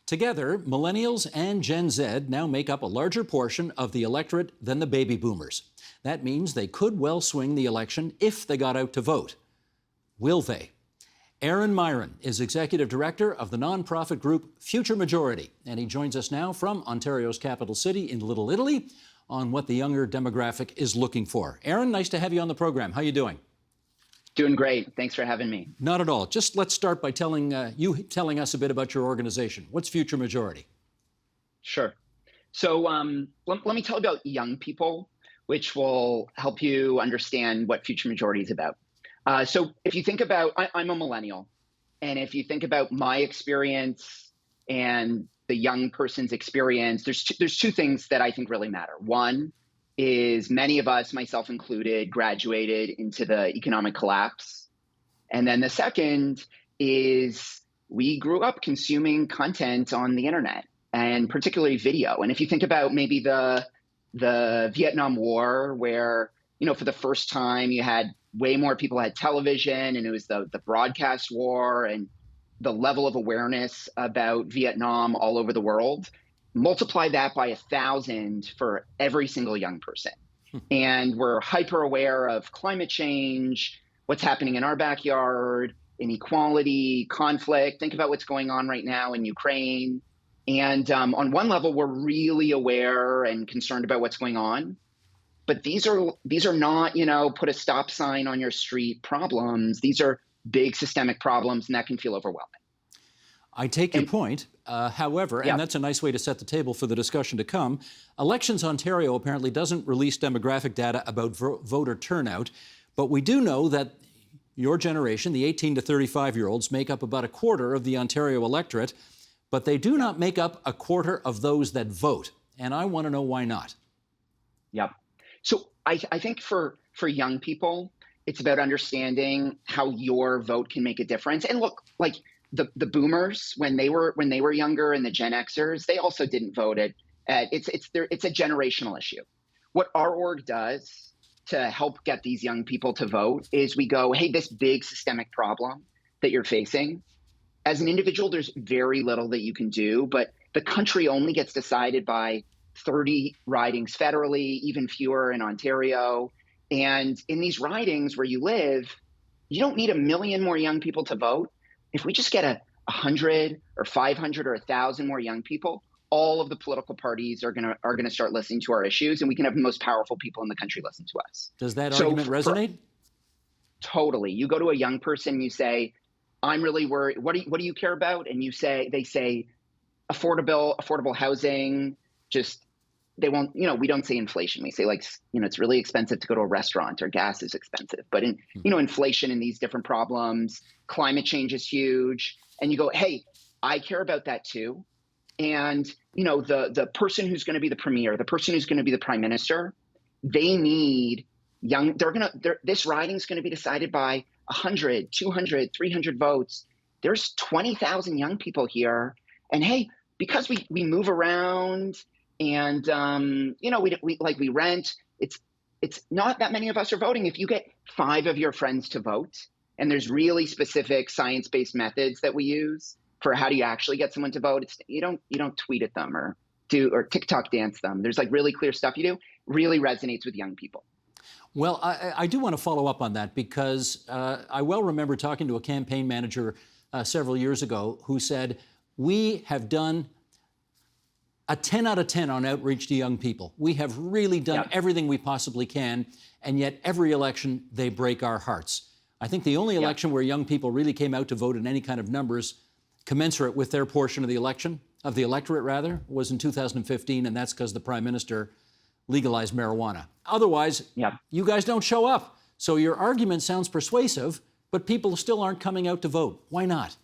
Together, millennials and Gen Z now make up a larger portion of the electorate than the baby boomers. That means they could well swing the election if they got out to vote. Will they? Aaron Myran is executive director of the nonprofit group Future Majority, and he joins us now from Ontario's capital city in Little Italy on what the younger demographic is looking for. Aaron, nice to have you on the program. How are you doing? Doing great. Thanks for having me. Not at all. Just let's start by telling us a bit about your organization. What's Future Majority? Sure. So let me tell you about young people, which will help you understand what Future Majority is about. So if you think about, I'm a millennial, and if you think about my experience and the young person's experience, there's two things that I think really matter. One is many of us, myself included, graduated into the economic collapse. And then the second is we grew up consuming content on the internet, and particularly video. And if you think about maybe the Vietnam War, where, for the first time you had way more people had television, and it was the broadcast war, and the level of awareness about Vietnam all over the world, multiply that by 1,000 for every single young person. And we're hyper aware of climate change, what's happening in our backyard, inequality, conflict. Think about what's going on right now in Ukraine. And on one level, we're really aware and concerned about what's going on. But these are not, put a stop sign on your street problems. These are big systemic problems, and that can feel overwhelming. I take your point. However, and that's a nice way to set the table for the discussion to come, Elections Ontario apparently doesn't release demographic data about voter turnout, but we do know that your generation, the 18 to 35-year-olds, make up about a quarter of the Ontario electorate, but they do not make up a quarter of those that vote. And I want to know why not. Yep. So I think for young people, it's about understanding how your vote can make a difference. And look, like the boomers, when they were younger, and the Gen Xers, they also didn't vote. It's a generational issue. What our org does to help get these young people to vote is we go, hey, this big systemic problem that you're facing, as an individual, there's very little that you can do, but the country only gets decided by 30 ridings federally, even fewer in Ontario. And in these ridings where you live, you don't need 1 million more young people to vote. If we just get 100 or 500 or 1,000 more young people, all of the political parties are gonna start listening to our issues, and we can have the most powerful people in the country listen to us. Does that argument resonate? Totally. You go to a young person, you say, I'm really worried. What do you care about? And they say affordable housing. They won't, we don't say inflation. We say it's really expensive to go to a restaurant, or gas is expensive. But inflation and these different problems, climate change is huge. And you go, hey, I care about that too. And, the person who's going to be the premier, the person who's going to be the prime minister, they need this riding is going to be decided by 100, 200, 300 votes. There's 20,000 young people here. And hey, because we move around, and we rent. It's not that many of us are voting. If you get 5 of your friends to vote, and there's really specific science-based methods that we use for how do you actually get someone to vote. You don't tweet at them or TikTok dance them. There's really clear stuff you do. Really resonates with young people. Well, I do want to follow up on that, because I well remember talking to a campaign manager several years ago who said, we have done a 10 out of 10 on outreach to young people. We have really done everything we possibly can, and yet every election they break our hearts. I think the only election where young people really came out to vote in any kind of numbers commensurate with their portion of the electorate rather, was in 2015, and that's because the Prime Minister legalized marijuana. Otherwise, you guys don't show up. So your argument sounds persuasive, but people still aren't coming out to vote. Why not?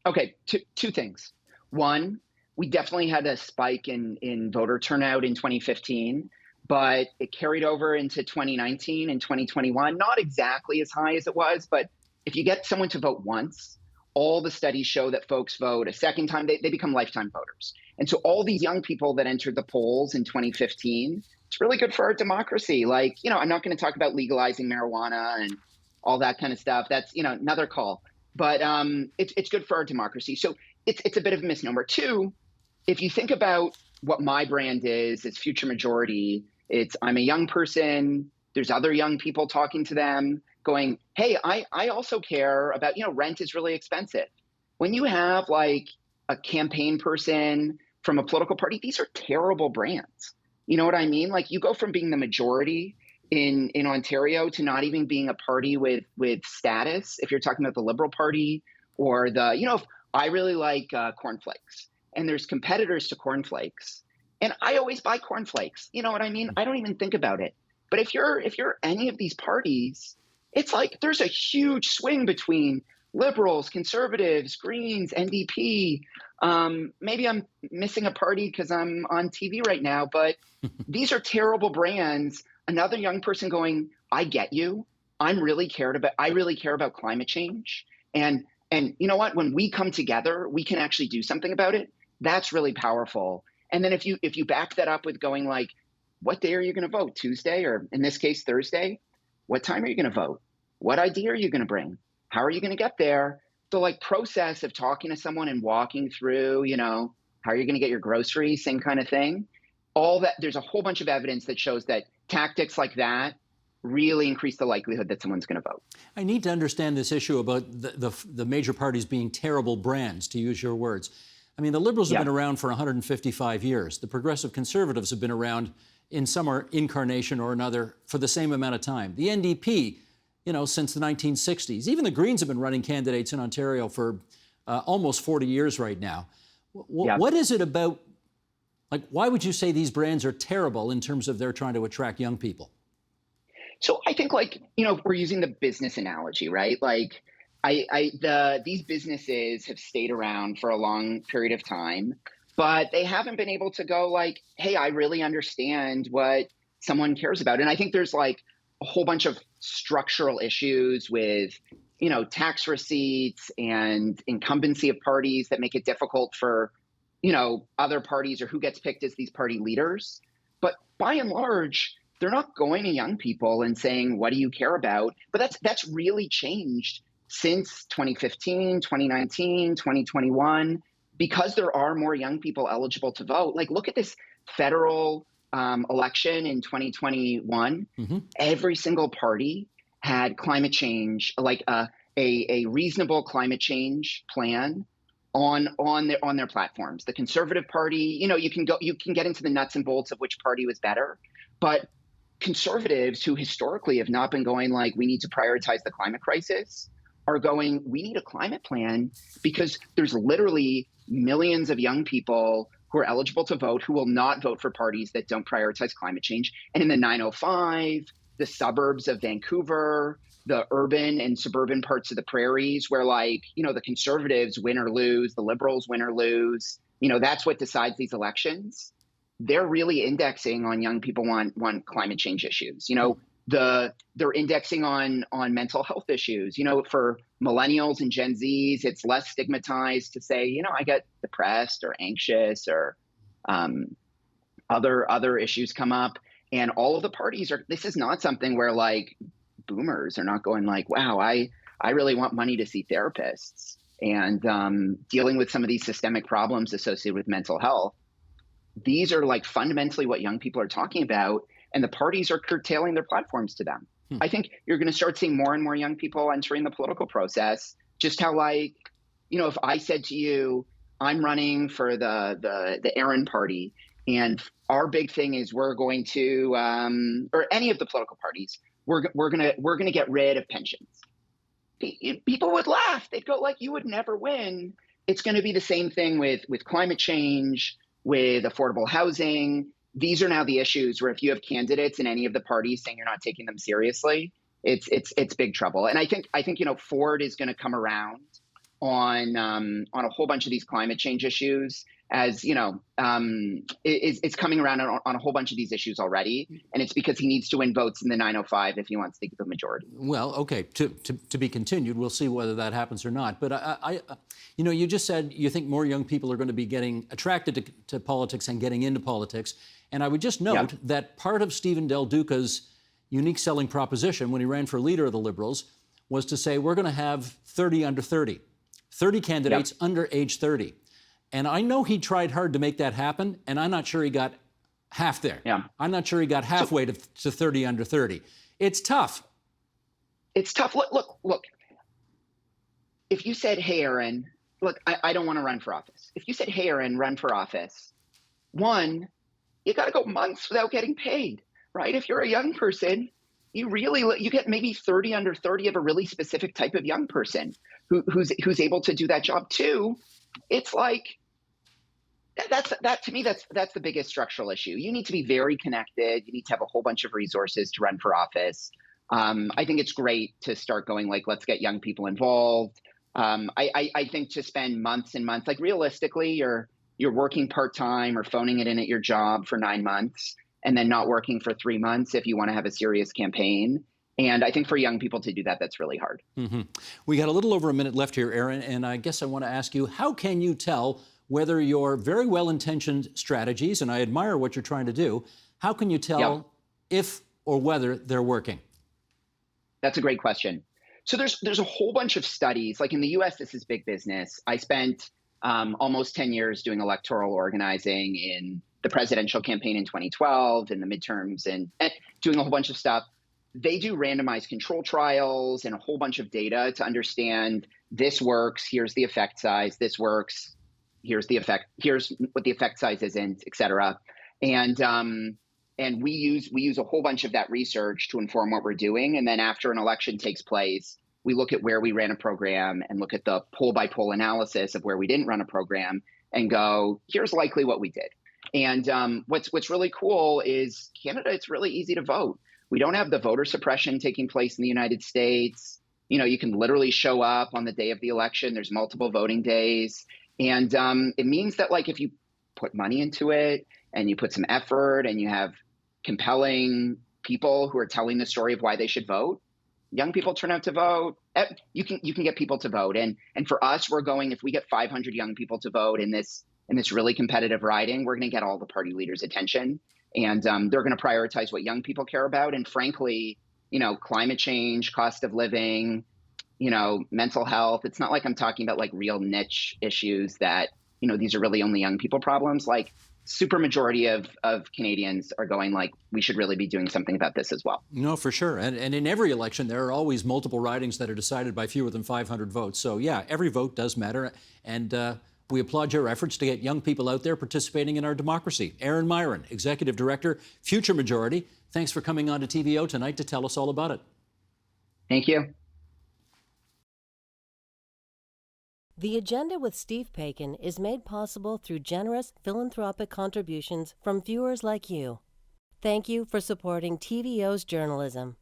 Okay, two things. One, we definitely had a spike in voter turnout in 2015, but it carried over into 2019 and 2021. Not exactly as high as it was, but if you get someone to vote once, all the studies show that folks vote a second time, they become lifetime voters. And so all these young people that entered the polls in 2015, it's really good for our democracy. I'm not going to talk about legalizing marijuana and all that kind of stuff. That's, another call. But it's good for our democracy. So it's a bit of a misnomer. Two, if you think about what my brand is Future Majority, it's I'm a young person, there's other young people talking to them, going, hey, I also care about, rent is really expensive. When you have like a campaign person from a political party, these are terrible brands. You know what I mean? Like you go from being the majority in Ontario to not even being a party with status. If you're talking about the Liberal Party or if I really like cornflakes, and there's competitors to cornflakes, and I always buy cornflakes. You know what I mean? I don't even think about it. But if you're any of these parties, it's like there's a huge swing between liberals, conservatives, Greens, NDP. Maybe I'm missing a party because I'm on TV right now, but these are terrible brands. Another young person going, I get you. I really care about climate change. And you know what? When we come together, we can actually do something about it. That's really powerful. And then if you back that up with going like, what day are you going to vote? Tuesday, or in this case, Thursday? What time are you going to vote? What idea are you going to bring? How are you going to get there? The process of talking to someone and walking through, how are you going to get your groceries, same kind of thing. All that, there's a whole bunch of evidence that shows that tactics like that really increase the likelihood that someone's going to vote. I need to understand this issue about the major parties being terrible brands, to use your words. I mean, the Liberals have been around for 155 years. The Progressive Conservatives have been around in some incarnation or another for the same amount of time. The NDP, since the 1960s. Even the Greens have been running candidates in Ontario for almost 40 years right now. What is it about, why would you say these brands are terrible in terms of they're trying to attract young people? So I think we're using the business analogy, right? These businesses have stayed around for a long period of time, but they haven't been able to go hey, I really understand what someone cares about. And I think there's a whole bunch of structural issues with, tax receipts and incumbency of parties that make it difficult for, other parties or who gets picked as these party leaders. But by and large, they're not going to young people and saying, what do you care about? But that's really changed since 2015, 2019, 2021, because there are more young people eligible to vote. Look at this federal election in 2021. Mm-hmm. Every single party had climate change, a reasonable climate change plan on their platforms. The Conservative Party, you can get into the nuts and bolts of which party was better, but conservatives who historically have not been going we need to prioritize the climate crisis are going, we need a climate plan, because there's literally millions of young people who are eligible to vote who will not vote for parties that don't prioritize climate change. And in the 905, the suburbs of Vancouver, the urban and suburban parts of the prairies where the conservatives win or lose, the liberals win or lose, that's what decides these elections. They're really indexing on young people want climate change issues. They're indexing on mental health issues. For millennials and Gen Zs, it's less stigmatized to say, I get depressed or anxious or other issues come up. And all of the parties this is not something where boomers are not going wow, I really want money to see therapists and dealing with some of these systemic problems associated with mental health. These are fundamentally what young people are talking about, and the parties are curtailing their platforms to them. I think you're going to start seeing more and more young people entering the political process. Just how if I said to you, I'm running for the Aaron party, and our big thing is we're going to, or any of the political parties, we're gonna get rid of pensions. People would laugh. They'd go you would never win. It's going to be the same thing with climate change, with affordable housing. These are now the issues where if you have candidates in any of the parties saying you're not taking them seriously, it's big trouble. And I think Ford is going to come around on a whole bunch of these climate change issues, as it's coming around on a whole bunch of these issues already, and it's because he needs to win votes in the 905 if he wants to get the majority. Well, okay, to be continued. We'll see whether that happens or not. But I you just said you think more young people are going to be getting attracted to politics and getting into politics. And I would just note that part of Stephen Del Duca's unique selling proposition when he ran for leader of the Liberals was to say we're going to have 30 under 30 candidates under age 30. And I know he tried hard to make that happen, and I'm not sure he got half there. Yeah. I'm not sure he got halfway to 30 under 30. It's tough. It's tough. Look. If you said, hey, Aaron, look, I don't want to run for office. If you said, hey, Aaron, run for office, one, you got to go months without getting paid, right? If you're a young person, you get maybe 30 under 30 of a really specific type of young person who's able to do that job. Two, it's like, to me, that's the biggest structural issue. You need to be very connected. You need to have a whole bunch of resources to run for office. I think it's great to start going like, let's get young people involved. I think to spend months and months, like realistically, you're working part-time or phoning it in at your job for 9 months and then not working for 3 months if you want to have a serious campaign. And I think for young people to do that, that's really hard. Mm-hmm. We got a little over a minute left here, Aaron, and I guess I want to ask you, how can you tell whether your very well-intentioned strategies, and I admire what you're trying to do, how can you tell if or whether they're working? That's a great question. So there's a whole bunch of studies. Like in the US, this is big business. I spent almost 10 years doing electoral organizing in the presidential campaign in 2012, in the midterms, and doing a whole bunch of stuff. They do randomized control trials and a whole bunch of data to understand this works, here's the effect size, this works, here's what the effect size isn't, et cetera. And we use a whole bunch of that research to inform what we're doing. And then after an election takes place, we look at where we ran a program and look at the poll by poll analysis of where we didn't run a program and go, here's likely what we did. And what's really cool is Canada, it's really easy to vote. We don't have the voter suppression taking place in the United States. You know, you can literally show up on the day of the election. There's multiple voting days. And it means that, like, if you put money into it and you put some effort and you have compelling people who are telling the story of why they should vote, young people turn out to vote. You can get people to vote. And for us, we're going, if we get 500 young people to vote in this really competitive riding, we're going to get all the party leaders' attention. And they're going to prioritize what young people care about. And frankly, you know, climate change, cost of living, you know, mental health. It's not like I'm talking about like real niche issues that, you know, these are really only young people problems. Like, super majority of Canadians are going like, we should really be doing something about this as well. No, for sure. And in every election, there are always multiple ridings that are decided by fewer than 500 votes. So yeah, every vote does matter. And we applaud your efforts to get young people out there participating in our democracy. Aaron Myran, Executive Director, Future Majority. Thanks for coming on to TVO tonight to tell us all about it. Thank you. The Agenda with Steve Paikin is made possible through generous philanthropic contributions from viewers like you. Thank you for supporting TVO's journalism.